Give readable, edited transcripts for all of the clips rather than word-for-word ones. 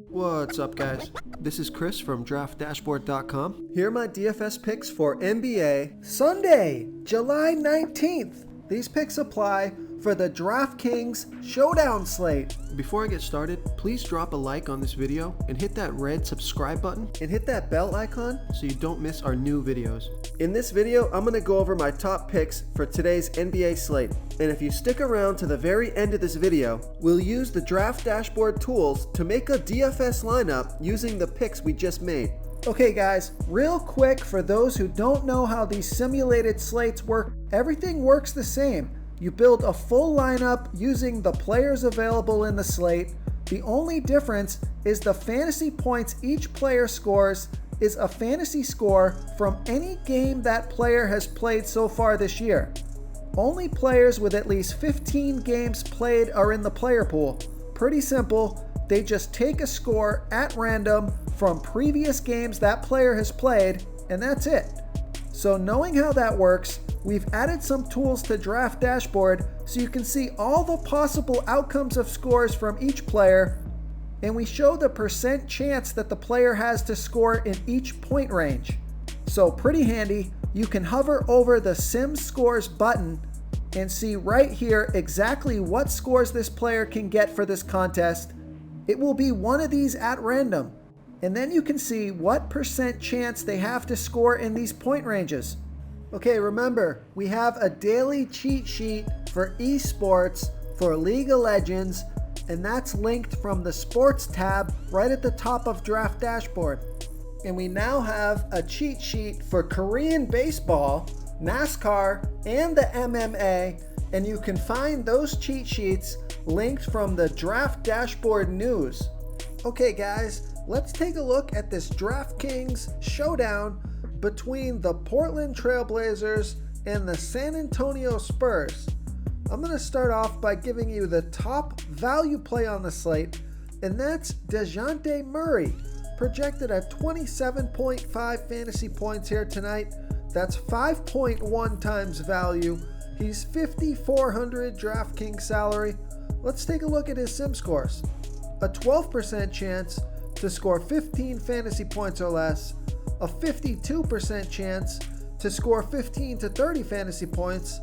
What's up, guys? This is Chris from DraftDashboard.com. Here are my DFS picks for NBA Sunday, July 19th. These picks apply for the DraftKings Showdown slate. Before I get started, please drop a like on this video and hit that red subscribe button and hit that bell icon so you don't miss our new videos. In this video, I'm going to go over my top picks for today's NBA slate. And if you stick around to the very end of this video, we'll use the Draft Dashboard tools to make a DFS lineup using the picks we just made. Okay guys, real quick for those who don't know how these simulated slates work, everything works the same. You build a full lineup using the players available in the slate. The only difference is the fantasy points each player scores is a fantasy score from any game that player has played so far this year. Only players with at least 15 games played are in the player pool. Pretty simple. They just take a score at random from previous games that player has played, and that's it. So knowing how that works, we've added some tools to Draft Dashboard so you can see all the possible outcomes of scores from each player, and we show the percent chance that the player has to score in each point range. So pretty handy. You can hover over the Sim Scores button and see right here exactly what scores this player can get for this contest. It will be one of these at random. And then you can see what percent chance they have to score in these point ranges. Okay, remember, we have a daily cheat sheet for esports for League of Legends, and that's linked from the Sports tab right at the top of Draft Dashboard. And we now have a cheat sheet for Korean baseball, NASCAR, and the MMA, and you can find those cheat sheets linked from the Draft Dashboard news. Okay guys, let's take a look at this DraftKings showdown between the Portland Trailblazers and the San Antonio Spurs. I'm going to start off by giving you the top value play on the slate, and that's DeJounte Murray, projected at 27.5 fantasy points here tonight. That's 5.1 times value. He's 5,400 DraftKings salary. Let's take a look at his sim scores. A 12% chance to score 15 fantasy points or less, a 52% chance to score 15 to 30 fantasy points,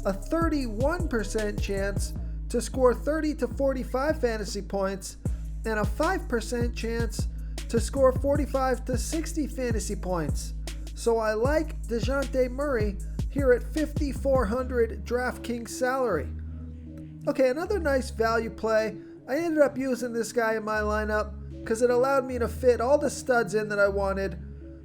a 31% chance to score 30 to 45 fantasy points, and a 5% chance to score 45 to 60 fantasy points. So I like DeJounte Murray here at 5,400 DraftKings salary. Okay, another nice value play. I ended up using this guy in my lineup because it allowed me to fit all the studs in that I wanted.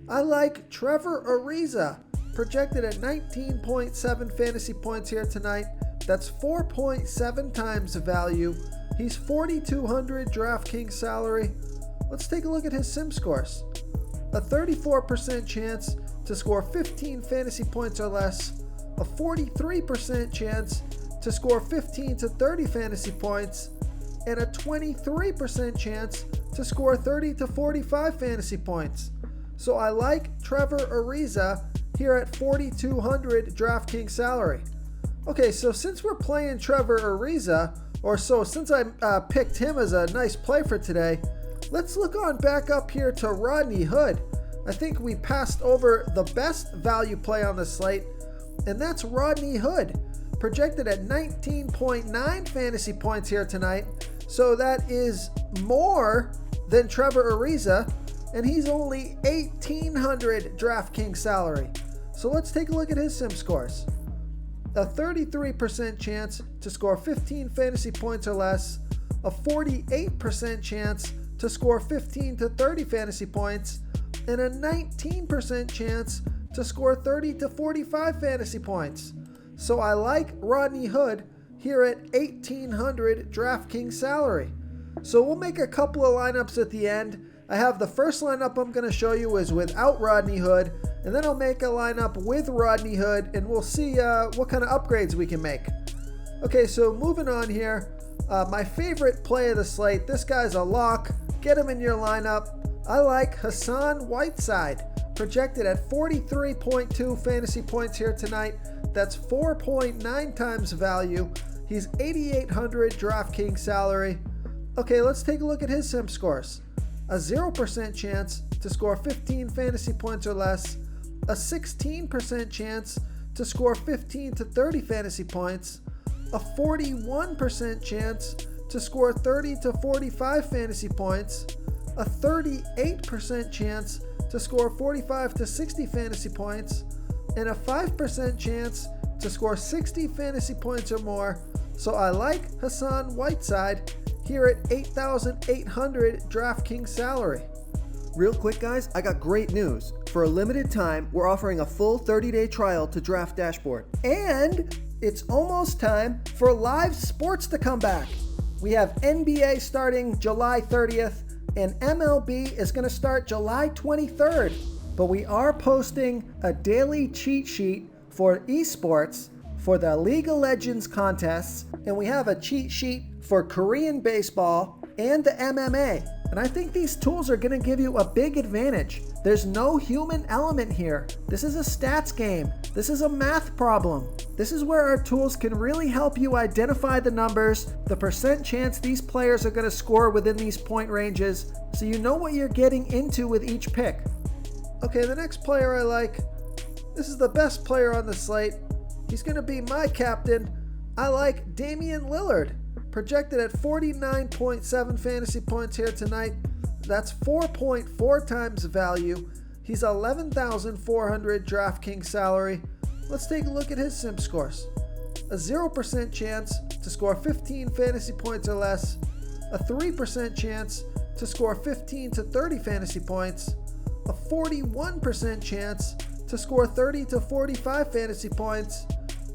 I like Trevor Ariza, projected at 19.7 fantasy points here tonight. That's 4.7 times value. He's 4,200 DraftKings salary. Let's take a look at his sim scores. A 34% chance to score 15 fantasy points or less, a 43% chance to score 15 to 30 fantasy points, and a 23% chance to score 30 to 45 fantasy points. So I like Trevor Ariza here at 4,200 DraftKings salary. Okay, so since we're playing Trevor Ariza, since I picked him as a nice play for today, let's look on back up here to Rodney Hood. I think we passed over the best value play on the slate, and that's Rodney Hood, projected at 19.9 fantasy points here tonight. So that is more than Trevor Ariza, and he's only 1,800 DraftKings salary. So let's take a look at his sim scores. A 33% chance to score 15 fantasy points or less, a 48% chance to score 15 to 30 fantasy points, and a 19% chance to score 30 to 45 fantasy points. So I like Rodney Hood here at 1,800 DraftKings salary. So we'll make a couple of lineups at the end. I have the first lineup I'm going to show you is without Rodney Hood, and then I'll make a lineup with Rodney Hood, and we'll see what kind of upgrades we can make. Okay, so moving on here. My favorite play of the slate, this guy's a lock. Get him in your lineup. I like Hassan Whiteside, projected at 43.2 fantasy points here tonight. That's 4.9 times value. He's 8,800 DraftKings salary. Okay, let's take a look at his sim scores. a 0% chance to score 15 fantasy points or less, a 16% chance to score 15 to 30 fantasy points, a 41% chance to score 30 to 45 fantasy points, a 38% chance to score 45 to 60 fantasy points, and a 5% chance to score 60 fantasy points or more. So I like Hassan Whiteside here at 8,800 DraftKings salary. Real quick, guys, I got great news. For a limited time, we're offering a full 30-day trial to Draft Dashboard. And it's almost time for live sports to come back. We have NBA starting July 30th, and MLB is going to start July 23rd. But we are posting a daily cheat sheet for esports for the League of Legends contests, and we have a cheat sheet for Korean baseball and the MMA. And I think these tools are going to give you a big advantage. There's no human element here. This is a stats game. This is a math problem. This is where our tools can really help you identify the numbers, the percent chance these players are going to score within these point ranges, so you know what you're getting into with each pick. Okay, the next player I like, this is the best player on the slate. He's going to be my captain. I like Damian Lillard, projected at 49.7 fantasy points here tonight. That's 4.4 times value. He's 11,400 DraftKings salary. Let's take a look at his sim scores. A 0% chance to score 15 fantasy points or less, a 3% chance to score 15 to 30 fantasy points, a 41% chance to score 30 to 45 fantasy points,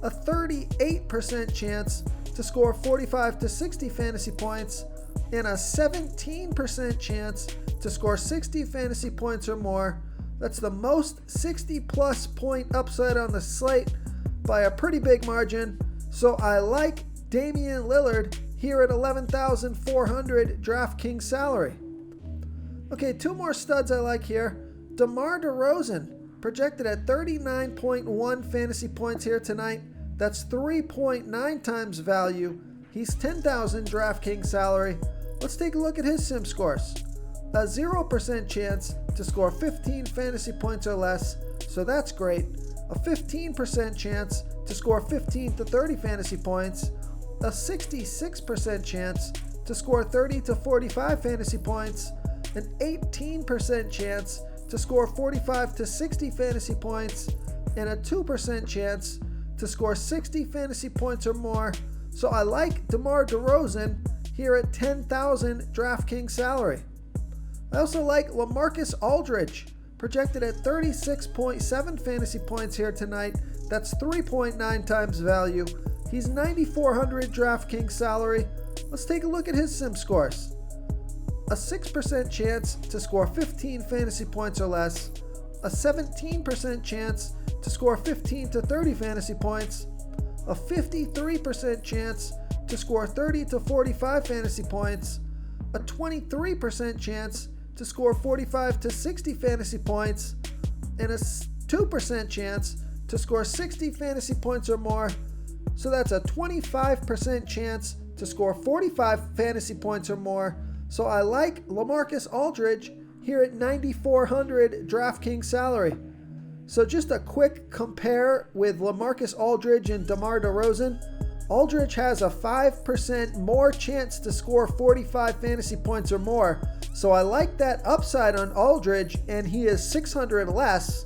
a 38% chance to score 45 to 60 fantasy points, and a 17% chance to score 60 fantasy points or more. That's the most 60 plus point upside on the slate by a pretty big margin. So I like Damian Lillard here at 11,400 DraftKings salary. Okay, two more studs I like here. DeMar DeRozan, projected at 39.1 fantasy points here tonight. That's 3.9 times value. He's 10,000 DraftKings salary. Let's take a look at his sim scores. A 0% chance to score 15 fantasy points or less, so that's great. A 15% chance to score 15 to 30 fantasy points. A 66% chance to score 30 to 45 fantasy points. An 18% chance to score 45 to 60 fantasy points. And a 2% chance to score 60 fantasy points or more. So I like DeMar DeRozan here at 10,000 DraftKings salary. I also like LaMarcus Aldridge, projected at 36.7 fantasy points here tonight. That's 3.9 times value. He's 9,400 DraftKings salary. Let's take a look at his sim scores. A 6% chance to score 15 fantasy points or less, a 17% chance to score 15 to 30 fantasy points, a 53% chance to score 30 to 45 fantasy points, a 23% chance to score 45 to 60 fantasy points, and a 2% chance to score 60 fantasy points or more. So that's a 25% chance to score 45 fantasy points or more. So I like LaMarcus Aldridge here at 9,400 DraftKings salary. So just a quick compare with LaMarcus Aldridge and DeMar DeRozan. Aldridge has a 5% more chance to score 45 fantasy points or more. So I like that upside on Aldridge, and he is 600 less.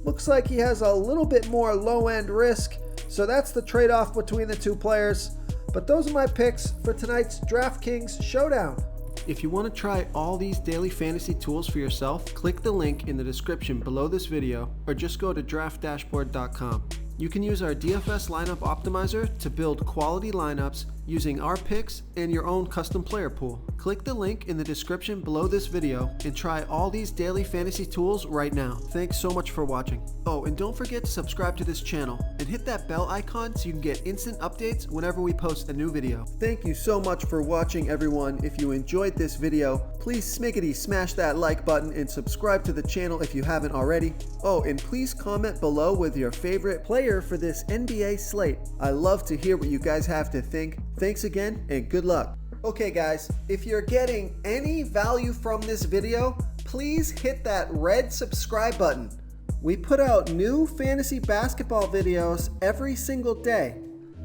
Looks like he has a little bit more low-end risk. So that's the trade-off between the two players. But those are my picks for tonight's DraftKings Showdown. If you want to try all these daily fantasy tools for yourself, click the link in the description below this video or just go to draftdashboard.com. You can use our DFS lineup optimizer to build quality lineups using our picks and your own custom player pool. Click the link in the description below this video and try all these daily fantasy tools right now. Thanks so much for watching. Oh, and don't forget to subscribe to this channel and hit that bell icon so you can get instant updates whenever we post a new video. Thank you so much for watching, everyone. If you enjoyed this video, please smickety smash that like button and subscribe to the channel if you haven't already. Oh, and please comment below with your favorite player for this NBA slate. I love to hear what you guys have to think. Thanks again and good luck. Okay guys, if you're getting any value from this video, please hit that red subscribe button. We put out new fantasy basketball videos every single day.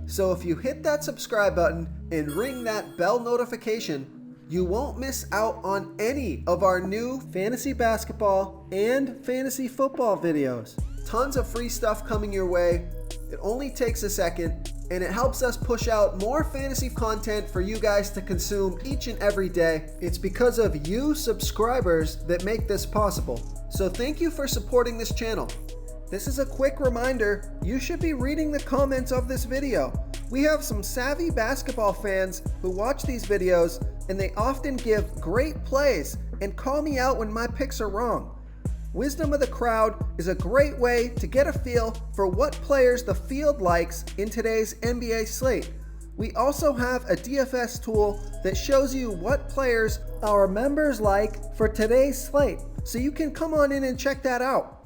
So if you hit that subscribe button and ring that bell notification, you won't miss out on any of our new fantasy basketball and fantasy football videos. Tons of free stuff coming your way. It only takes a second, and it helps us push out more fantasy content for you guys to consume each and every day. It's because of you subscribers that make this possible. So thank you for supporting this channel. This is a quick reminder, you should be reading the comments of this video. We have some savvy basketball fans who watch these videos, and they often give great plays and call me out when my picks are wrong. Wisdom of the crowd is a great way to get a feel for what players the field likes in today's NBA slate. We also have a DFS tool that shows you what players our members like for today's slate, so you can come on in and check that out.